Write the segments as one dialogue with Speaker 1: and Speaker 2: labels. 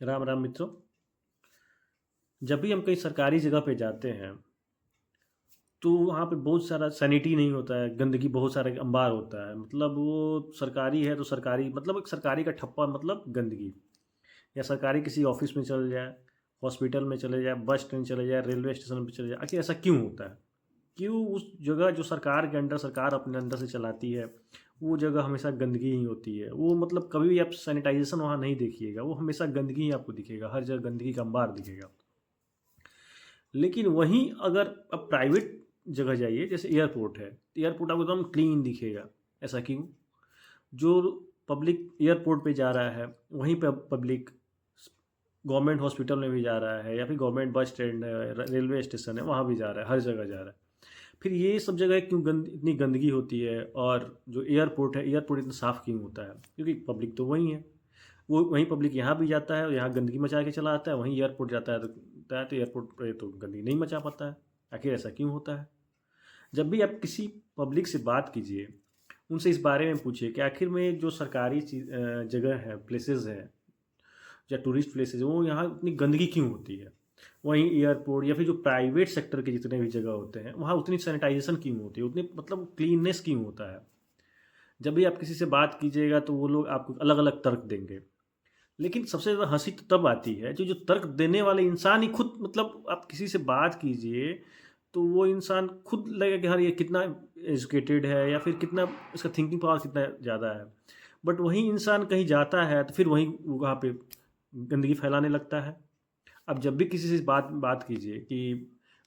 Speaker 1: राम राम मित्रों। जब भी हम कहीं सरकारी जगह पे जाते हैं तो वहाँ पे बहुत सारा सैनिटी नहीं होता है, गंदगी बहुत सारा अंबार होता है। मतलब वो सरकारी है तो सरकारी मतलब एक सरकारी का ठप्पा मतलब गंदगी। या सरकारी किसी ऑफिस में चले जाए, हॉस्पिटल में चले जाए, बस स्टैंड चले जाए, रेलवे स्टेशन पे चले जाए, आखिर ऐसा क्यों होता है? क्यों उस जगह जो सरकार के अंडर सरकार अपने अंडर से चलाती है वो जगह हमेशा गंदगी ही होती है। वो मतलब कभी भी आप सैनिटाइजेशन वहाँ नहीं देखिएगा, वो हमेशा गंदगी ही आपको दिखेगा, हर जगह गंदगी का अंबार दिखेगा। लेकिन वहीं अगर आप प्राइवेट जगह जाइए, जैसे एयरपोर्ट है, एयरपोर्ट आपको एकदम क्लीन दिखेगा। ऐसा क्यों? जो पब्लिक एयरपोर्ट पे जा रहा है वहीं पे पब्लिक गवर्नमेंट हॉस्पिटल में भी जा रहा है, या फिर गवर्नमेंट बस स्टैंड है, रेलवे स्टेशन है, वहाँ भी जा रहा है, हर जगह जा रहा है। फिर ये सब जगह क्यों इतनी गंदगी होती है? और जो एयरपोर्ट है, एयरपोर्ट इतना साफ़ क्यों होता है? क्योंकि पब्लिक तो वही है। वो वहीं पब्लिक यहाँ भी जाता है और यहाँ गंदगी मचा के चला आता है, वहीं एयरपोर्ट जाता है तो एयरपोर्ट पे तो गंदगी नहीं मचा पाता है। आखिर ऐसा क्यों होता है? जब भी आप किसी पब्लिक से बात कीजिए, उनसे इस बारे में पूछिए कि आखिर में जो सरकारी जगह है, प्लेसेस है या टूरिस्ट प्लेसेस, वो यहाँ उतनी गंदगी क्यों होती है? वहीं एयरपोर्ट या फिर जो प्राइवेट सेक्टर के जितने भी जगह होते हैं वहाँ उतनी सैनिटाइजेशन क्यों होती है, उतनी मतलब क्लीननेस क्यों होता है? जब भी आप किसी से बात कीजिएगा तो वो लोग आपको अलग अलग तर्क देंगे। लेकिन सबसे ज़्यादा हँसी तो तब आती है जो जो तर्क देने वाले इंसान ही खुद, मतलब आप किसी से बात कीजिए तो वो इंसान खुद लगेगा कि हाँ ये कितना एजुकेटेड है या फिर कितना इसका थिंकिंग पावर कितना ज़्यादा है। बट वही इंसान कहीं जाता है तो फिर वहीं वहाँ पे गंदगी फैलाने लगता है। अब जब भी किसी से बात बात कीजिए कि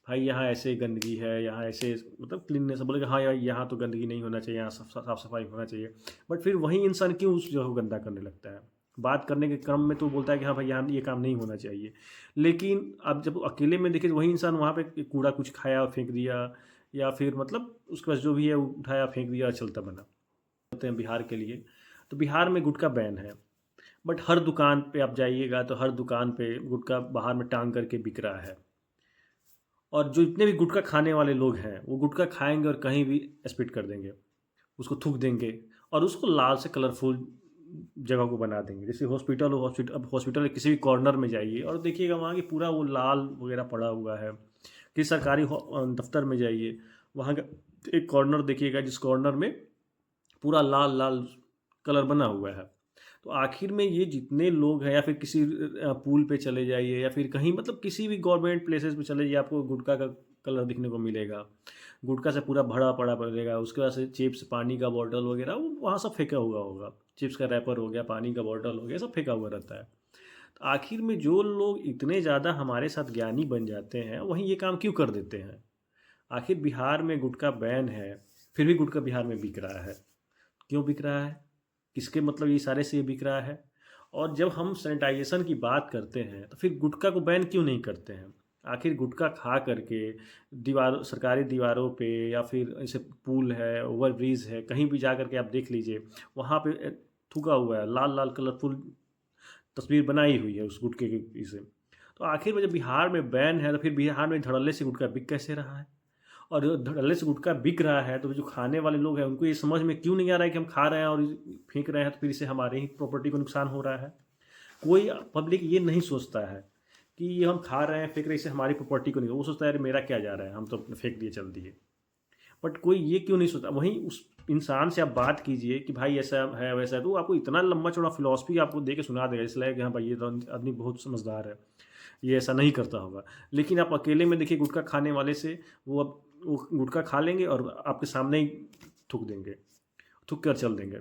Speaker 1: भाई यहाँ ऐसे गंदगी है, यहाँ ऐसे मतलब क्लीननेस, बोलेगा हाँ यार यहाँ तो गंदगी नहीं होना चाहिए, यहाँ साफ सफाई होना चाहिए। बट फिर वही इंसान क्यों उस जगह को गंदा करने लगता है? बात करने के क्रम में तो बोलता है कि हाँ भाई यहाँ ये काम नहीं होना चाहिए। लेकिन अब जब अकेले में देखे तो वही इंसान वहाँ पे कूड़ा कुछ खाया और फेंक दिया, या फिर मतलब उसके पास जो भी है उठाया फेंक दिया और चलता बना। होते हैं बिहार के लिए, तो बिहार में गुटखा बैन है। बट हर दुकान पे आप जाइएगा तो हर दुकान पे गुटखा बाहर में टांग करके बिक रहा है। और जो इतने भी गुटखा खाने वाले लोग हैं वो गुटखा खाएंगे और कहीं भी स्पिट कर देंगे, उसको थूक देंगे और उसको लाल से कलरफुल जगह को बना देंगे। जैसे हॉस्पिटल हो, हॉस्पिटल अब हॉस्पिटल के किसी भी कॉर्नर में जाइए और देखिएगा वहाँ की पूरा वो लाल वगैरह पड़ा हुआ है। किसी सरकारी दफ्तर में जाइए, वहाँ का एक कॉर्नर देखिएगा जिस कॉर्नर में पूरा लाल लाल कलर बना हुआ है। तो आखिर में ये जितने लोग हैं, या फिर किसी पूल पे चले जाइए या फिर कहीं मतलब किसी भी गवर्नमेंट प्लेसेस पे चले जाइए, आपको गुटखा का कलर दिखने को मिलेगा। गुटखा से पूरा भरा पड़ा पड़ेगा, उसके बाद से चिप्स, पानी का बॉटल वगैरह वो वहाँ सब फेंका हुआ होगा। चिप्स का रैपर हो गया, पानी का बॉटल हो गया, सब फेंका हुआ रहता है। तो आखिर में जो लोग इतने ज़्यादा हमारे साथ ज्ञानी बन जाते हैं वहीं ये काम क्यों कर देते हैं? आखिर बिहार में गुटखा बैन है, फिर भी गुटखा बिहार में बिक रहा है। क्यों बिक रहा है? किसके मतलब इशारे से ये बिक रहा है? और जब हम सैनिटाइजेशन की बात करते हैं तो फिर गुटखा को बैन क्यों नहीं करते हैं? आखिर गुटखा खा करके दीवार सरकारी दीवारों पे या फिर ऐसे पुल है, ओवर ब्रिज है, कहीं भी जा करके आप देख लीजिए, वहाँ पे थूका हुआ है, लाल लाल कलरफुल तस्वीर बनाई हुई है उस गुटखे के पीछे। तो आखिर में जब बिहार में बैन है तो फिर बिहार में धड़ल्ले से गुटखा बिक कैसे रहा है? और धड़ल्ले से गुटखा बिक रहा है तो जो खाने वाले लोग हैं उनको ये समझ में क्यों नहीं आ रहा है कि हम खा रहे हैं और फेंक रहे हैं तो फिर इससे हमारे ही प्रॉपर्टी को नुकसान हो रहा है? कोई पब्लिक ये नहीं सोचता है कि ये हम खा रहे हैं फेंक रहे हैं, इससे हमारी प्रॉपर्टी को नहीं, वो सोचता है अरे मेरा क्या जा रहा है, हम तो अपने फेंक दिए चल दिए। बट कोई ये क्यों नहीं सोचता? वहीं उस इंसान से आप बात कीजिए कि भाई ऐसा है वैसा है, तो वो आपको इतना लंबा चौड़ा फिलॉसफी आपको दे के सुना देगा, इसलिए कि हाँ भाई ये तो आदमी बहुत समझदार है, ये ऐसा नहीं करता होगा। लेकिन आप अकेले में देखिए गुटखा खाने वाले से, वो अब वो गुटखा खा लेंगे और आपके सामने ही थूक देंगे, थूक कर चल देंगे।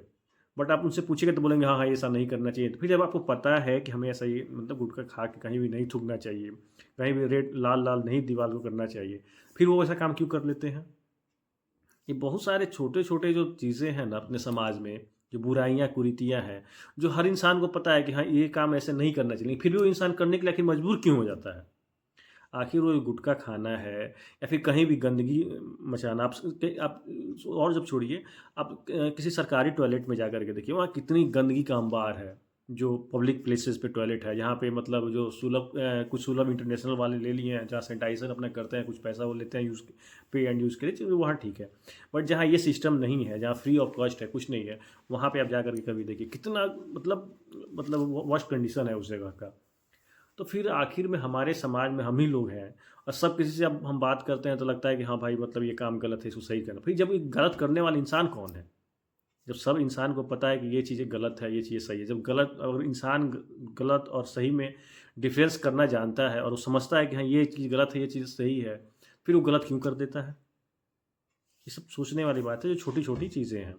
Speaker 1: बट आप उनसे पूछेंगे तो बोलेंगे हाँ हाँ ऐसा नहीं करना चाहिए। तो फिर जब आपको पता है कि हमें ऐसा ही मतलब गुटखा खा के कहीं भी नहीं थूकना चाहिए, कहीं भी रेड लाल लाल नहीं दीवार को करना चाहिए, फिर वो ऐसा काम क्यों कर लेते हैं? ये बहुत सारे छोटे छोटे जो चीज़ें हैं ना अपने समाज में, जो बुराइयाँ कुरीतियाँ हैं, जो हर इंसान को पता है कि हाँ ये काम ऐसे नहीं करना चाहिए, फिर भी वो इंसान करने के लिए आखिर मजबूर क्यों हो जाता है? आखिर वो गुटखा खाना है या फिर कहीं भी गंदगी मचाना, आप और जब छोड़िए, आप किसी सरकारी टॉयलेट में जा कर के देखिए वहाँ कितनी गंदगी का अंबार है। जो पब्लिक प्लेसेस पे टॉयलेट है, जहाँ पे मतलब जो सुलभ कुछ सुलभ इंटरनेशनल वाले ले लिए हैं, जहाँ सैनिटाइजर अपना करते हैं, कुछ पैसा वो लेते हैं यूज़ पे एंड यूज़ के लिए, चलिए वहाँ ठीक है। बट जहाँ ये सिस्टम नहीं है, जहाँ फ्री ऑफ कॉस्ट है, कुछ नहीं है, वहाँ पे आप जा कर के कभी देखिए कितना मतलब वर्स्ट कंडीशन है उस जगह का। तो फिर आखिर में हमारे समाज में हम ही लोग हैं, और सब किसी से अब हम बात करते हैं तो लगता है कि हाँ भाई, मतलब ये काम गलत है, इसको सही करना। फिर जब ये गलत करने वाला इंसान कौन है? जब सब इंसान को पता है कि ये चीज़ें गलत है, ये चीज़ें सही है, जब गलत और इंसान गलत और सही में डिफरेंस करना जानता है और वो समझता है कि हाँ ये चीज़ गलत है, ये चीज़ सही है, फिर वो गलत क्यों कर देता है? ये सब सोचने वाली बात है, जो छोटी छोटी चीज़ें हैं।